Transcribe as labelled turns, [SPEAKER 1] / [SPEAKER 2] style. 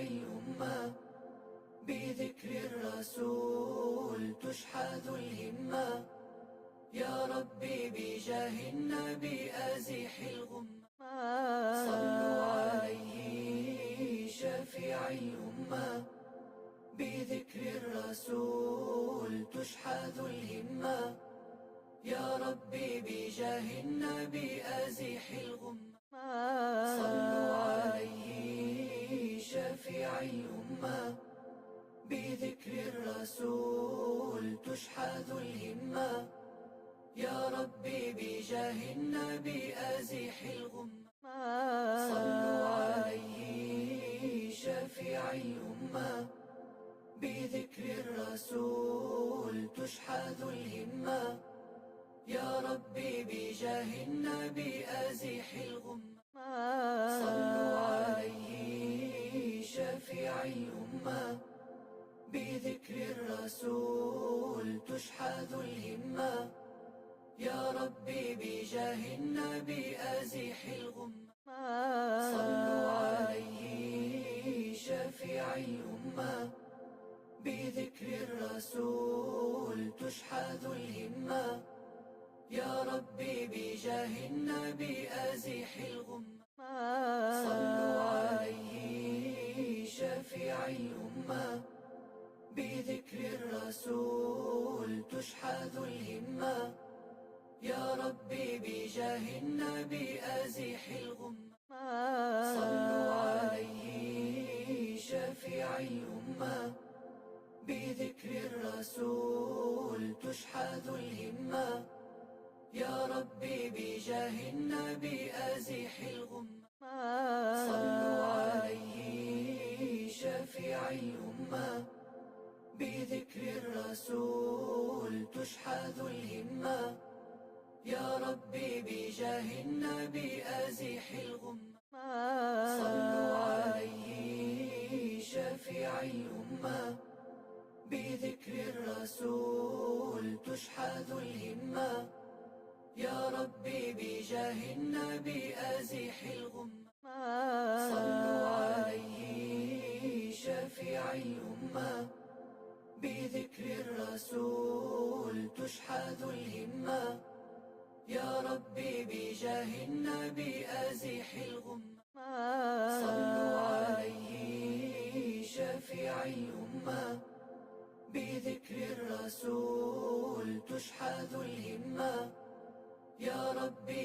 [SPEAKER 1] الأمة، بذكر الرسول تشحذ الهمة. يا ربي بجاه النبي أزح الغمة، صلوا عليه شفيع الأمة، بذكر الرسول تشحذ الهمة. يا ربي بجاه النبي أزح الغمة، صلوا عليه شفيع الأمة، بذكر الرسول تشحذ الهمة. يا ربي بجاه النبي أزح الغمة، صلوا عليه شفيع الأمة، بذكر الرسول تشحذ الهمة. يا ربي بجاه النبي أزح الغمة، صلوا عليه شفيع الأمة، بذكر الرسول تشحذ الهمة. يا ربي بجاه النبي أزح الغمة، صلوا عليه شفيع الأمة، بذكر الرسول تشحذ الهمة. يا ربي بجاه النبي أزح الغمة، صلوا عليه شفيع الأمة، بذكر الرسول تشحذ الهمة. يا ربي بجاه النبي أزح الغمة، صلوا عليه شفيع الأمة، بذكر الرسول تشحذ الهمة. يا ربي بجاه النبي أزح الغمة، صلوا عليه شفيع الأمة، بذكر الرسول تشحذ الهمة. يا ربي بجاه النبي أزح الغمة، صلوا عليه شفيع الأمة، بذكر الرسول تشحذ الهمة. يا ربي بجاه النبي أزح الغمة، صلوا عليه شفيع الأمة، بذكر الرسول تشحذ الهمة. يا ربي بجاه النبي أزح الغمة، صلوا عليه شفيع الأمة، بذكر الرسول تشحذ الهمة. يا ربي